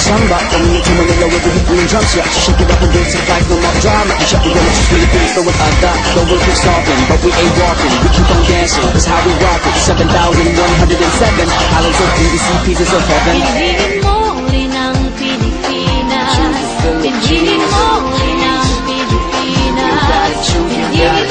samba. Coming into Manila with the beat and drums, yeah. Shake it up and dance it like no more drama. And shut the door, just Philippines, throw it out that. The world keeps talking, but we ain't walking. We keep on dancing, that's how we rock it. 7,107 islands of PVC, pieces of heaven. Pinili mo rin ang Pilipinas. Pinili mo rin ang Pilipinas. Pinili